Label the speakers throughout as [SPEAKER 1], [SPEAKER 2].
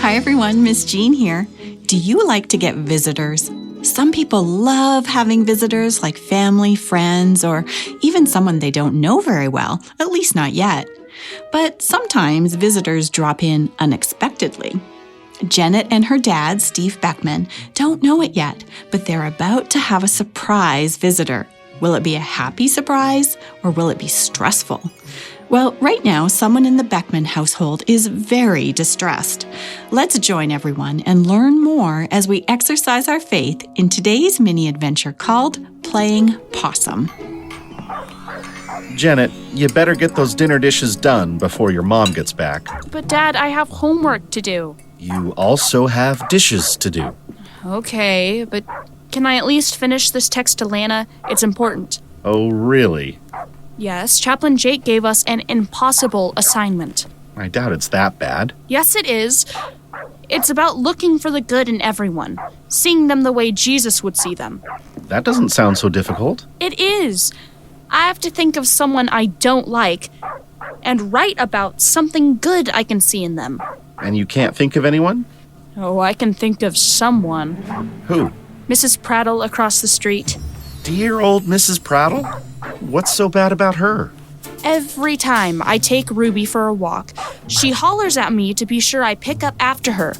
[SPEAKER 1] Hi everyone, Miss Jean here. Do you like to get visitors? Some people love having visitors like family, friends, or even someone they don't know very well, at least not yet. But sometimes visitors drop in unexpectedly. Janet and her dad, Steve Beckman, don't know it yet, but they're about to have a surprise visitor. Will it be a happy surprise or will it be stressful? Well, right now, someone in the Beckman household is very distressed. Let's join everyone and learn more as we exercise our faith in today's mini-adventure called Playing Possum.
[SPEAKER 2] Janet, you better get those dinner dishes done before your mom gets back.
[SPEAKER 3] But Dad, I have homework to do.
[SPEAKER 2] You also have dishes to do.
[SPEAKER 3] Okay, but can I at least finish this text to Lana? It's important.
[SPEAKER 2] Oh, really?
[SPEAKER 3] Yes, Chaplain Jake gave us an impossible assignment.
[SPEAKER 2] I doubt it's that bad.
[SPEAKER 3] Yes, it is. It's about looking for the good in everyone, seeing them the way Jesus would see them.
[SPEAKER 2] That doesn't sound so difficult.
[SPEAKER 3] It is. I have to think of someone I don't like and write about something good I can see in them.
[SPEAKER 2] And you can't think of anyone?
[SPEAKER 3] Oh, I can think of someone.
[SPEAKER 2] Who?
[SPEAKER 3] Mrs. Prattle across the street.
[SPEAKER 2] Dear old Mrs. Prattle? What's so bad about her?
[SPEAKER 3] Every time I take Ruby for a walk, she hollers at me to be sure I pick up after her.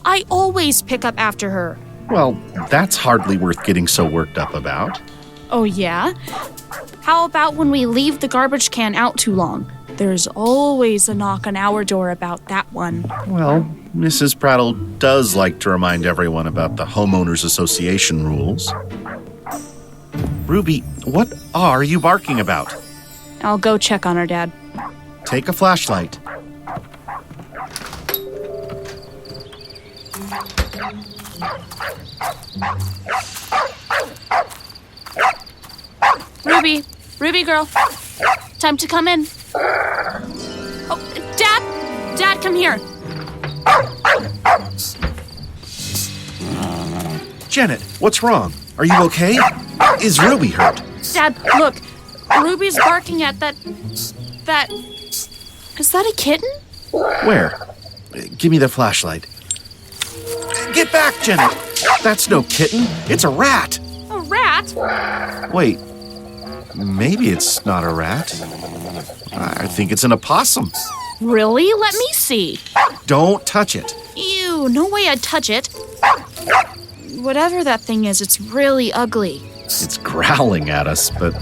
[SPEAKER 3] I always pick up after her.
[SPEAKER 2] Well, that's hardly worth getting so worked up about.
[SPEAKER 3] Oh, yeah? How about when we leave the garbage can out too long? There's always a knock on our door about that one.
[SPEAKER 2] Well, Mrs. Prattle does like to remind everyone about the Homeowners Association rules. Ruby, what are you barking about?
[SPEAKER 3] I'll go check on her, Dad.
[SPEAKER 2] Take a flashlight. Ruby girl, time to come in. Oh, Dad, come here. Janet, what's wrong? Are you okay? Is Ruby hurt?
[SPEAKER 3] Dad, look. Ruby's barking at that... Is that a kitten?
[SPEAKER 2] Where? Give me the flashlight. Get back, Janet! That's no kitten. It's a rat.
[SPEAKER 3] A rat?
[SPEAKER 2] Wait. Maybe it's not a rat. I think it's an opossum.
[SPEAKER 3] Really? Let me see.
[SPEAKER 2] Don't touch it.
[SPEAKER 3] Ew, no way I'd touch it. Whatever that thing is, it's really ugly.
[SPEAKER 2] It's growling at us, but...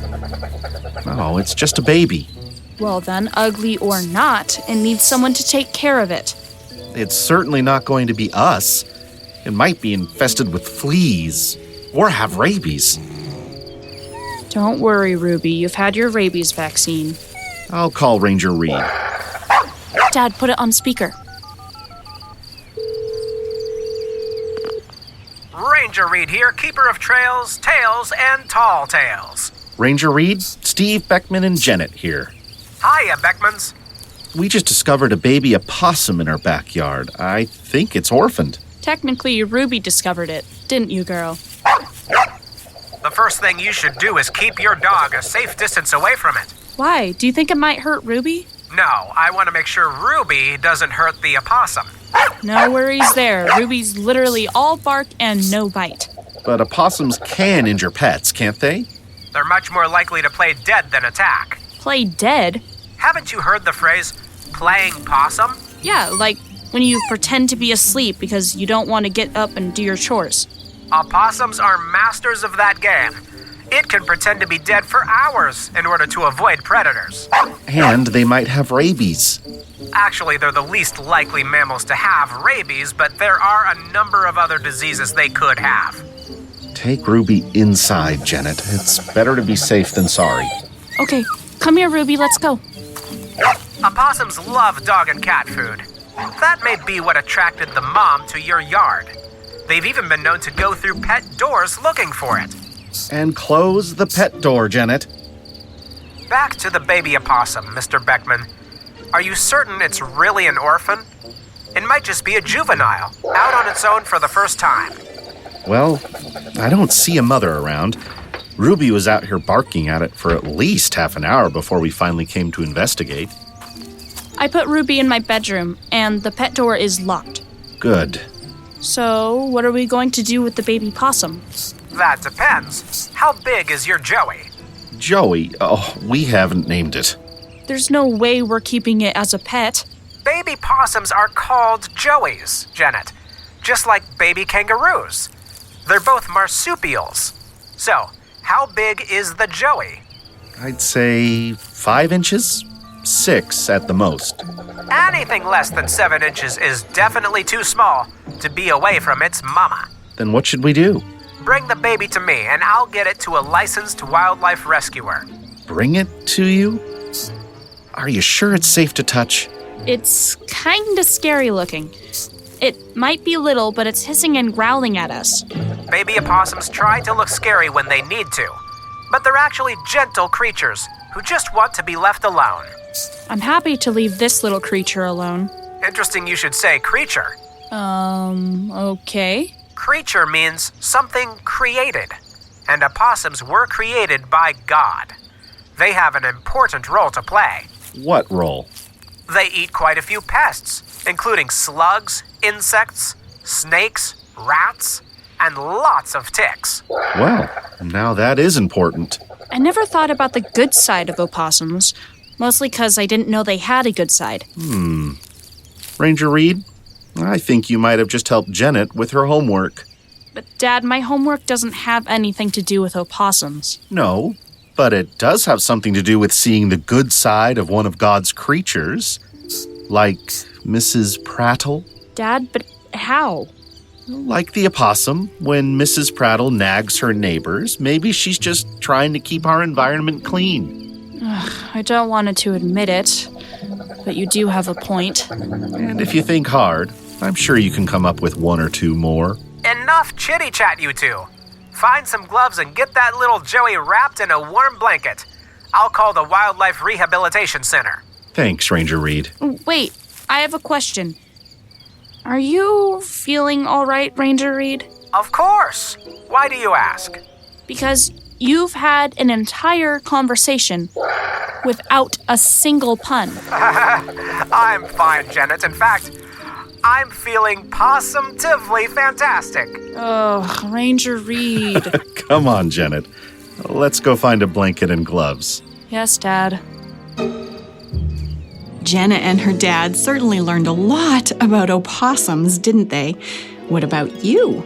[SPEAKER 2] Oh, it's just a baby.
[SPEAKER 3] Well then, ugly or not, it needs someone to take care of it.
[SPEAKER 2] It's certainly not going to be us. It might be infested with fleas or have rabies.
[SPEAKER 3] Don't worry, Ruby. You've had your rabies vaccine.
[SPEAKER 2] I'll call Ranger Reed.
[SPEAKER 3] Dad, put it on speaker.
[SPEAKER 4] Ranger Reed here, keeper of trails, tales, and tall tales.
[SPEAKER 2] Ranger Reed, Steve, Beckman, and Janet here.
[SPEAKER 4] Hiya, Beckmans.
[SPEAKER 2] We just discovered a baby opossum in our backyard. I think it's orphaned.
[SPEAKER 3] Technically, Ruby discovered it, didn't you, girl?
[SPEAKER 4] The first thing you should do is keep your dog a safe distance away from it.
[SPEAKER 3] Why? Do you think it might hurt Ruby?
[SPEAKER 4] No, I want to make sure Ruby doesn't hurt the opossum.
[SPEAKER 3] No worries there. Ruby's literally all bark and no bite.
[SPEAKER 2] But opossums can injure pets, can't they?
[SPEAKER 4] They're much more likely to play dead than attack.
[SPEAKER 3] Play dead?
[SPEAKER 4] Haven't you heard the phrase, playing possum?
[SPEAKER 3] Yeah, like when you pretend to be asleep because you don't want to get up and do your chores.
[SPEAKER 4] Opossums are masters of that game. It can pretend to be dead for hours in order to avoid predators.
[SPEAKER 2] And they might have rabies.
[SPEAKER 4] Actually, they're the least likely mammals to have rabies, but there are a number of other diseases they could have.
[SPEAKER 2] Take Ruby inside, Janet. It's better to be safe than sorry.
[SPEAKER 3] Okay, come here, Ruby, let's go.
[SPEAKER 4] Opossums love dog and cat food. That may be what attracted the mom to your yard. They've even been known to go through pet doors looking for it.
[SPEAKER 2] And close the pet door, Janet.
[SPEAKER 4] Back to the baby opossum, Mr. Beckman. Are you certain it's really an orphan? It might just be a juvenile, out on its own for the first time.
[SPEAKER 2] Well, I don't see a mother around. Ruby was out here barking at it for at least half an hour before we finally came to investigate.
[SPEAKER 3] I put Ruby in my bedroom, and the pet door is locked.
[SPEAKER 2] Good.
[SPEAKER 3] So, what are we going to do with the baby possum?
[SPEAKER 4] That depends. How big is your Joey?
[SPEAKER 2] Joey, we haven't named it.
[SPEAKER 3] There's no way we're keeping it as a pet.
[SPEAKER 4] Baby possums are called Joeys, Janet. Just like baby kangaroos. They're both marsupials. So, how big is the Joey?
[SPEAKER 2] I'd say 5 inches? 6 at the most.
[SPEAKER 4] Anything less than 7 inches is definitely too small to be away from its mama.
[SPEAKER 2] Then what should we do?
[SPEAKER 4] Bring the baby to me and I'll get it to a licensed wildlife rescuer.
[SPEAKER 2] Bring it to you? Are you sure it's safe to touch?
[SPEAKER 3] It's kinda scary looking. It might be little, but it's hissing and growling at us.
[SPEAKER 4] Baby opossums try to look scary when they need to, but they're actually gentle creatures who just want to be left alone.
[SPEAKER 3] I'm happy to leave this little creature alone.
[SPEAKER 4] Interesting you should say creature.
[SPEAKER 3] Okay.
[SPEAKER 4] Creature means something created, and opossums were created by God. They have an important role to play.
[SPEAKER 2] What role?
[SPEAKER 4] They eat quite a few pests, including slugs, insects, snakes, rats, and lots of ticks.
[SPEAKER 2] Well, now that is important.
[SPEAKER 3] I never thought about the good side of opossums, mostly because I didn't know they had a good side.
[SPEAKER 2] Ranger Reed, I think you might have just helped Janet with her homework.
[SPEAKER 3] But Dad, my homework doesn't have anything to do with opossums.
[SPEAKER 2] No, but it does have something to do with seeing the good side of one of God's creatures. Like Mrs. Prattle.
[SPEAKER 3] Dad, but how?
[SPEAKER 2] Like the opossum, when Mrs. Prattle nags her neighbors, maybe she's just trying to keep our environment clean.
[SPEAKER 3] I don't want to admit it, but you do have a point.
[SPEAKER 2] And if you think hard, I'm sure you can come up with 1 or 2 more.
[SPEAKER 4] Enough chitty-chat, you two. Find some gloves and get that little Joey wrapped in a warm blanket. I'll call the Wildlife Rehabilitation Center.
[SPEAKER 2] Thanks, Ranger Reed.
[SPEAKER 3] Wait, I have a question. Are you feeling all right, Ranger Reed?
[SPEAKER 4] Of course. Why do you ask?
[SPEAKER 3] Because you've had an entire conversation without a single pun.
[SPEAKER 4] I'm fine, Janet. In fact, I'm feeling possumtively fantastic.
[SPEAKER 3] Oh, Ranger Reed.
[SPEAKER 2] Come on, Janet. Let's go find a blanket and gloves.
[SPEAKER 3] Yes, Dad.
[SPEAKER 1] Jenna and her dad certainly learned a lot about opossums, didn't they? What about you?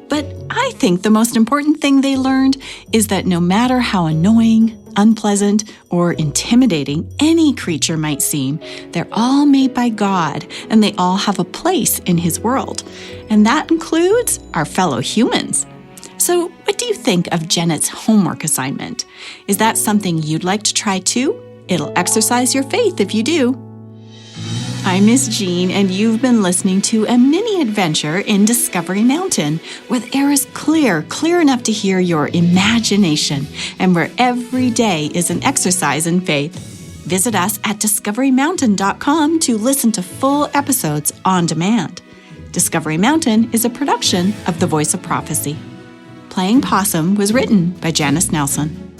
[SPEAKER 1] But I think the most important thing they learned is that no matter how annoying, unpleasant, or intimidating any creature might seem, they're all made by God and they all have a place in His world. And that includes our fellow humans. So, what do you think of Janet's homework assignment? Is that something you'd like to try too? It'll exercise your faith if you do. I'm Miss Jean, and you've been listening to a mini adventure in Discovery Mountain, where the air is clear enough to hear your imagination, and where every day is an exercise in faith. Visit us at discoverymountain.com to listen to full episodes on demand. Discovery Mountain is a production of The Voice of Prophecy. Playing Possum was written by Janice Nelson.